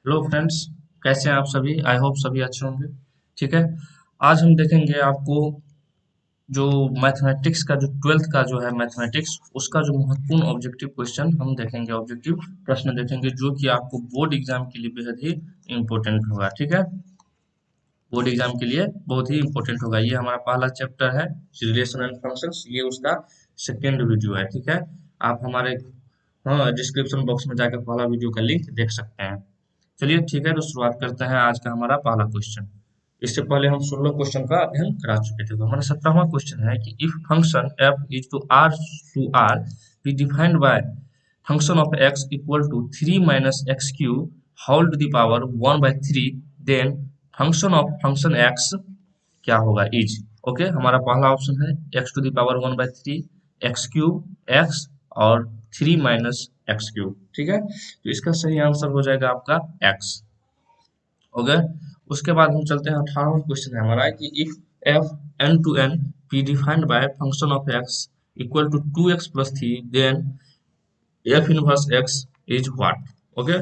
Hello friends, कैसे हैं आप सभी। आई होप सभी अच्छे होंगे। ठीक है। आज हम देखेंगे आपको जो मैथमेटिक्स का जो ट्वेल्थ का जो है मैथमेटिक्स उसका जो महत्वपूर्ण ऑब्जेक्टिव क्वेश्चन हम देखेंगे, ऑब्जेक्टिव प्रश्न देखेंगे जो कि आपको बोर्ड एग्जाम के लिए बेहद ही इम्पोर्टेंट होगा। ठीक है। बोर्ड एग्जाम के लिए बहुत ही इम्पोर्टेंट होगा। ये हमारा पहला चैप्टर है रिलेशन एंड फंक्शंस, ये उसका सेकेंड वीडियो है। ठीक है। आप हमारे डिस्क्रिप्शन बॉक्स में जाकर पहला वीडियो का लिंक देख सकते हैं। चलिए ठीक है, तो शुरुआत करते हैं आज का हमारा पहला क्वेश्चन। इससे पहले हम 16 क्वेश्चन का अध्ययन करा चुके थे। तो हमारा 17वां क्वेश्चन है कि if function f is to r be defined by function of x equal to 3 minus x cube whole to the power 1 by 3, then function of function x क्या होगा इज। ओके, हमारा पहला ऑप्शन है x to the power 1 by 3, x cube x और 3 minus x cube. ठीक है, तो इसका सही आंसर हो जाएगा आपका x। ओके, उसके बाद हम चलते हैं 18वां क्वेश्चन है हमारा कि if f n to n be defined by function of x equal to 2x plus 3, then f inverse x is what. Okay,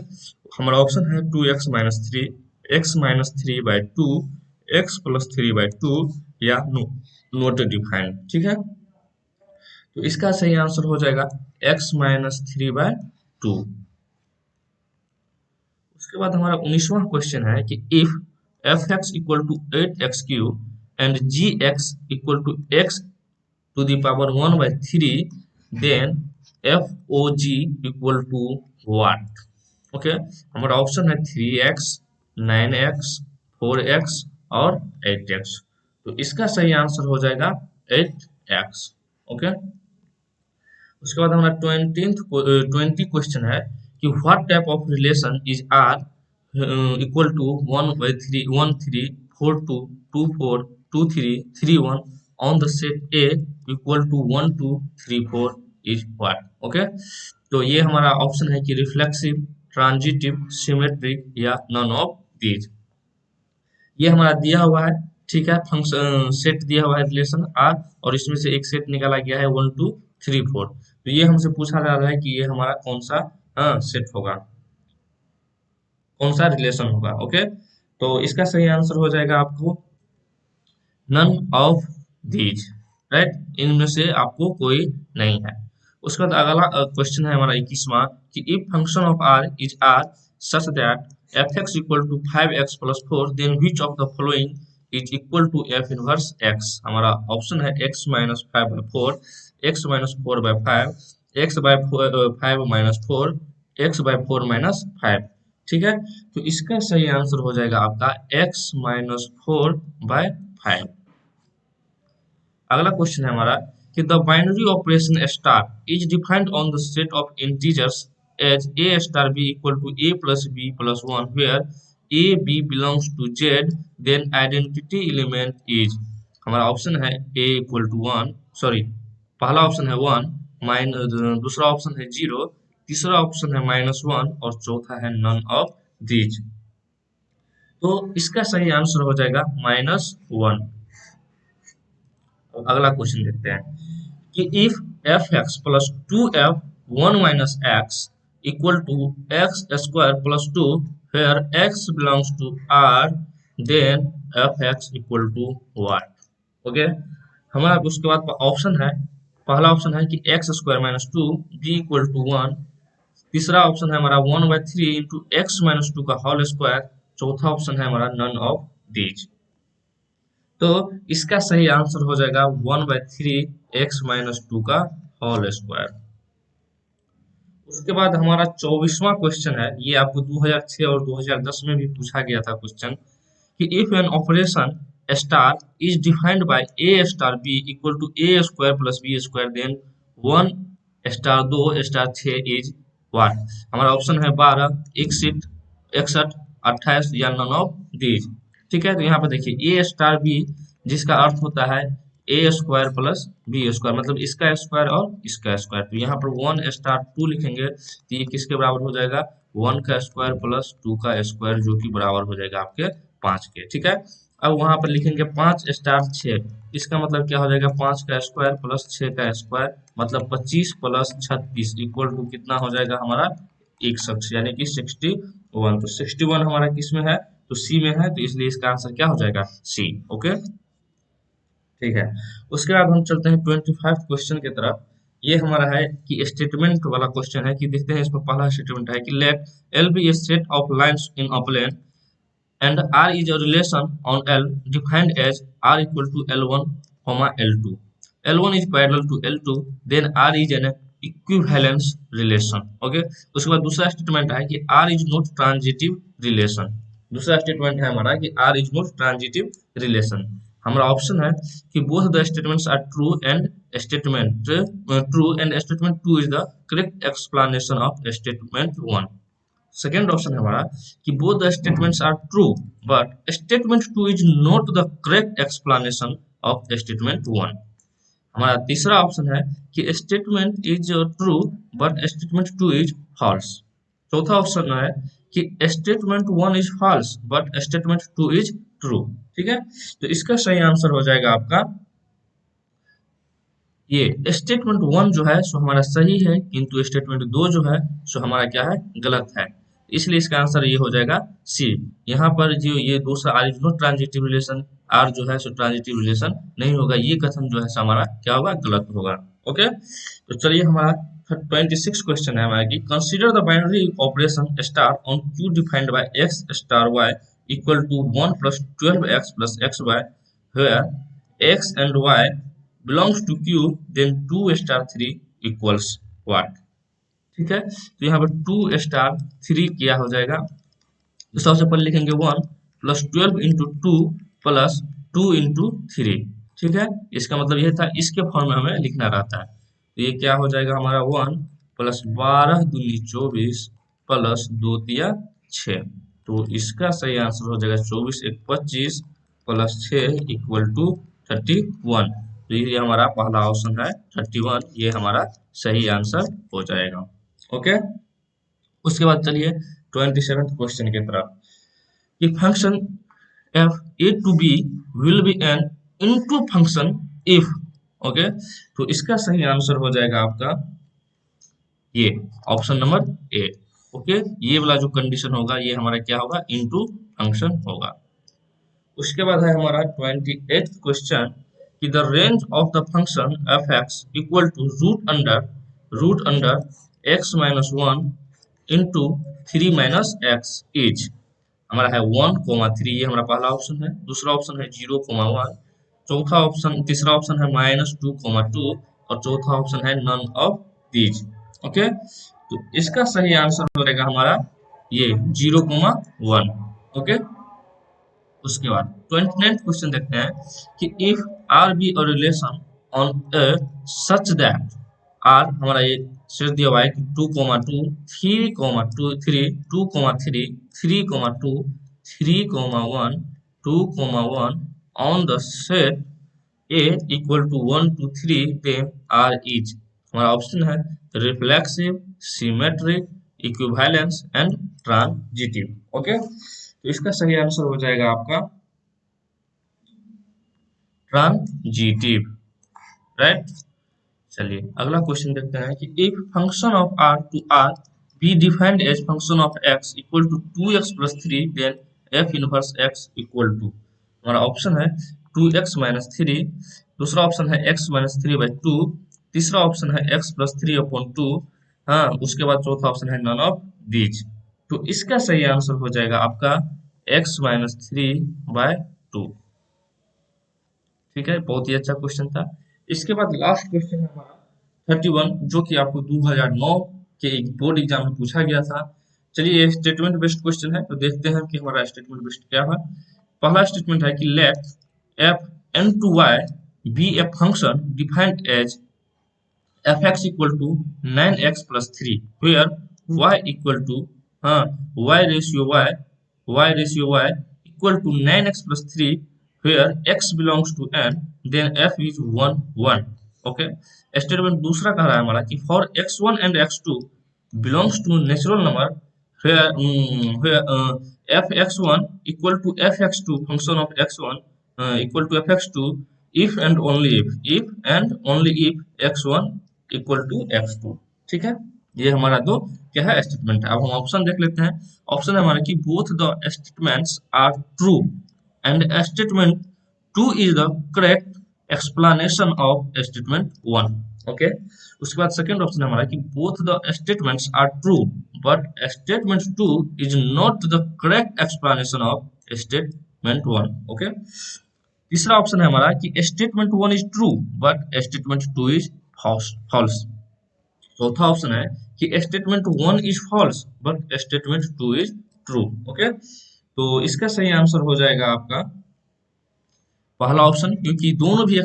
हमारा ऑप्शन है 2x minus three, x minus three by two, x plus three by two, या no not defined. ठीक है, तो इसका सही answer हो जाएगा x minus three by two. उसके बाद हमारा 19वां क्वेश्चन है कि if f x equal to 8x³ and g x equal to x to the power 1 by 3, then f o g equal to what. Okay, हमारा option है 3x, 9x, 4x और 8x। तो इसका सही आंसर हो जाएगा 8x। ओके, उसके बाद हमारा 20 क्वेश्चन है कि what type of relation is R equal to 1/3 1 3 4 2 4 2 3 3 1 on the set A equal to 1 2 3 4 is what. Okay, तो ये हमारा ऑप्शन है कि रिफ्लेक्सिव, ट्रांजिटिव, सिमेट्रिक या नन ऑफ दीज। ये हमारा दिया हुआ है। ठीक है, फंक्शन सेट दिया हुआ है रिलेशन आर, और इसमें से एक सेट निकाला गया है 1 2 3 4। तो ये हमसे पूछा जा रहा है कि ये हमारा कौन सा सेट होगा, कौन सा रिलेशन होगा। ओके, तो इसका सही आंसर हो जाएगा आपको नन ऑफ दीज। राइट, इनमें से आपको कोई नहीं है। उसके बाद अगला क्वेश्चन है हमारा 21वां कि if function of R is R such that f x equal to 5x plus 4, then which of the following is equal to f inverse x. हमारा ऑप्शन है x minus five by four, x minus four by five, x by five minus four, x by four minus five. ठीक है, तो इसका सही answer हो जाएगा आपका x minus four by five. अगला क्वेश्चन है हमारा कि the binary operation star is defined on the set of integers as a star b equal to a plus b plus one, where a b belongs to Z, then identity element is. हमारा option है a equal to one, sorry, पहला option है one, दूसरा option है zero, तीसरा option है minus one और चौथा है नन ऑफ दीज। तो इसका सही आंसर हो जाएगा माइनस वन। अगला क्वेश्चन देखते हैं कि if f x plus two f one minus x equal to x square plus two, where x belongs to R, then f x equal to what. Okay, हमारा उसके बाद option है, पहला option है कि x square minus two b equal to one, तीसरा option है हमारा 1/3 इंटू एक्स माइनस टू का होल स्क्वायर, चौथा ऑप्शन है हमारा नन ऑफ दीज। तो इसका सही आंसर हो जाएगा 1/3 एक्स माइनस टू का होल स्क्वायर। उसके बाद हमारा 24वां क्वेश्चन है, ये आपको 2006 और 2010 में भी पूछा गया था क्वेश्चन कि if an operation star is defined by a star b equal to a square plus b square, then one star दो स्टार छः इज व्हाट। हमारा ऑप्शन है 12, 61, 61, 28 या नन ऑफ दीज। ठीक है, तो यहाँ पर देखिए ए स्टार बी, जिसका अर्थ होता है ए स्क्वायर प्लस बी स्क्वायर, मतलब इसका स्क्वायर और इसका स्क्वायर। तो यहाँ पर वन स्टार टू लिखेंगे तो ये किसके बराबर हो जाएगा, वन का स्क्वायर प्लस टू का स्क्वायर, जो कि बराबर हो जाएगा आपके पाँच के। ठीक है, अब वहां पर लिखेंगे पाँच स्टार छः, इसका मतलब क्या हो जाएगा, पाँच का स्क्वायर प्लस छः का स्क्वायर, मतलब 25 प्लस 36 इक्वल टू कितना हो जाएगा हमारा 61 यानी कि 61। तो 61 हमारा किस में है, तो सी में है, तो इसलिए इसका आंसर क्या हो जाएगा, सी। ओके, ठीक है। उसके बाद हम चलते हैं 25 क्वेश्चन की तरफ। ये हमारा है कि स्टेटमेंट वाला क्वेश्चन है, कि देखते हैं इसमें पहला स्टेटमेंट है कि let L be a set of lines in a plane and R is a relation on L defined as R equal to L1, L2. L1 is parallel to L2, then R is an equivalence relation. Okay, उसके बाद दूसरा statement है कि R is not transitive relation. दूसरा statement है हमारा कि R is not transitive relation. हमारा ऑप्शन है कि both the statements are true and statement 2 is the correct explanation of statement 1. Second option है हमारा कि both the statements are true but statement 2 is not the correct explanation of statement 1। हमारा तीसरा option है कि statement is true but statement 2 is false. चौथा option है कि statement 1 is false but statement 2 is true. ठीक है, तो इसका सही आंसर हो जाएगा आपका ये स्टेटमेंट 1 जो है सो हमारा सही है, किंतु स्टेटमेंट 2 जो है सो हमारा क्या है, गलत है। इसलिए इसका आंसर ये हो जाएगा सी। यहाँ पर जो ये दूसरा R is not transitive relation, R जो है सो ट्रांजिटिव रिलेशन नहीं होगा, ये कथन जो है हमारा क्या होगा, गलत होगा। ओके, तो चलिए हमारा 26 क्वेश्चन है हमारा कि consider the binary operation star on Q defined by x star y equal to 1 + 12x + xy where x and y belongs to Q, then 2 star 3 equals what? ठीक है, तो यहाँ पर 2 स्टार 3 क्या हो जाएगा, तो सबसे पहले लिखेंगे 1 + 12 × 2 + 2 × 3। ठीक है, इसका मतलब यह था, इसके फॉर्म में हमें लिखना रहता है। तो ये क्या हो जाएगा हमारा 1 + 12 दूनी 24 + 2 तिया 6। तो इसका सही आंसर हो जाएगा 24 × 1 = 25 + 6 = 31। तो ये हमारा पहला ऑप्शन है 31, ये हमारा सही आंसर हो जाएगा। ओके, उसके बाद चलिए 27th क्वेश्चन की तरफ कि function f a to b will be an into function if। Okay, तो इसका सही आंसर हो जाएगा आपका ये ऑप्शन नंबर ए। ओके, ये वाला जो कंडीशन होगा ये हमारा क्या होगा, इनटू फंक्शन होगा। उसके बाद है हमारा 28th क्वेश्चन कि the range of the function f x equal to root under x - 1 into 3 - x is. हमारा है 1, 3, ये हमारा पहला ऑप्शन है। दूसरा ऑप्शन है 0, 1। तीसरा ऑप्शन है -2, 2 और चौथा ऑप्शन है नन ऑफ दीज। ओके, तो इसका सही आंसर हो जाएगा हमारा ये 0, 1। ओके, उसके बाद 29th क्वेश्चन देखते हैं कि if R be a relation on A such that R, हमारा ये शेष दिया हुआ है कि 2, 2, 3, 2, 3, 2, 3, 3, 2, 3, 1, 2, 1 on the set A equal to 1, 2, 3, then R is। हमारा ऑप्शन है reflexive, symmetric, equivalence and transitive. Okay, तो इसका सही आंसर हो जाएगा आपका ट्रांजिटिव, राइट। चलिए अगला क्वेश्चन देखते हैं कि if function of r to r be defined as function of x equal to 2x + 3 then f inverse x equal to. हमारा ऑप्शन है 2x - 3, दूसरा ऑप्शन है x - 3/2, तीसरा ऑप्शन है x + 3/2, हाँ, उसके बाद चौथा ऑप्शन है नन ऑफ दीज। तो इसका सही आंसर हो जाएगा आपका x - 3/2। ठीक है, बहुत ही अच्छा क्वेश्चन था। इसके बाद लास्ट क्वेश्चन है हमारा 31, जो कि आपको 2009 के एक बोर्ड एग्जाम में पूछा गया था। चलिए ये स्टेटमेंट बेस्ड क्वेश्चन है, तो देखते हैं कि हमारा स्टेटमेंट बेस्ड क्या है। पहला स्टेटमेंट है कि late f n to y be a function defined as fx equal to 9x + 3 where y equal to y ratio y equal to 9x + 3 where x belongs to n, then f is 1, 1। Okay, statement दूसरा कह रहा है हमारा कि for x1 and x2 belongs to natural number where fx1 equal to fx2 function of x1 equal to fx2 if and only if x1 equal to x2। ठीक है, ये हमारा दो क्या है स्टेटमेंट है। अब हम ऑप्शन देख लेते हैं। ऑप्शन है हमारा कि both the statements are true and statement two is the correct explanation of statement one. Okay, उसके बाद सेकंड ऑप्शन है हमारा कि both the statements are true but statement two is not the correct explanation of statement one. Okay, तीसरा option है हमारा कि statement one is true but statement two is false. चौथा ऑप्शन है कि statement one is false but statement two is true. Okay, तो इसका सही आंसर हो जाएगा आपका पहला ऑप्शन, क्योंकि दोनों भी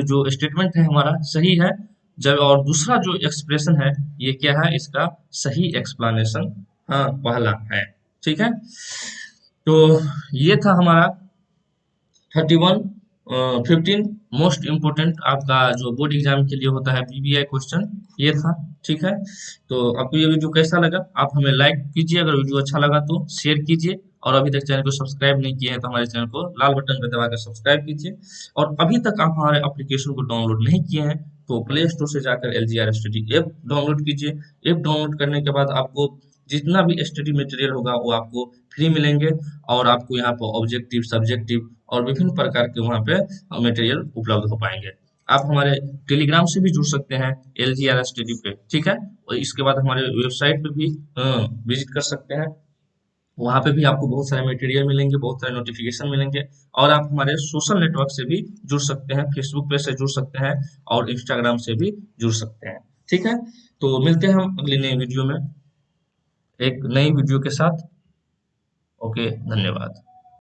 जो स्टेटमेंट है हमारा सही है। जब और दूसरा जो एक्सप्रेशन है ये क्या है, इसका सही एक्सप्लेनेशन हाँ पहला है। ठीक है, तो ये था हमारा 31 15 मोस्ट इम्पोर्टेंट आपका जो बोर्ड एग्जाम के लिए होता है बीबीआई क्वेश्चन, ये था। ठीक है, तो आपको ये वीडियो कैसा लगा आप हमें लाइक कीजिए, अगर वीडियो अच्छा लगा तो शेयर कीजिए, और अभी तक चैनल को सब्सक्राइब नहीं किए हैं तो हमारे चैनल को लाल बटन पर दबाकर सब्सक्राइब कीजिए। और अभी तक आप हमारे एप्लीकेशन को डाउनलोड नहीं किए हैं तो प्ले स्टोर से जाकर LGR स्टडी ऐप डाउनलोड कीजिए। ऐप डाउनलोड करने के बाद आपको जितना भी स्टडी मटेरियल होगा वो आपको फ्री मिलेंगे, और आपको यहाँ पर ऑब्जेक्टिव सब्जेक्टिव और विभिन्न प्रकार के वहाँ पे मटेरियल उपलब्ध हो पाएंगे। आप हमारे टेलीग्राम से भी जुड़ सकते हैं LGR स्टडी पे। ठीक है, और इसके बाद हमारे वेबसाइट पे भी विजिट कर सकते हैं, वहाँ पे भी आपको बहुत सारे मटेरियल मिलेंगे, बहुत सारे नोटिफिकेशन मिलेंगे। और आप हमारे सोशल नेटवर्क से भी जुड़ सकते हैं, फेसबुक पे से जुड़ सकते हैं और इंस्टाग्राम से भी जुड़ सकते हैं। ठीक है, तो मिलते हैं हम अगली नई वीडियो में एक नई वीडियो के साथ। ओके, धन्यवाद।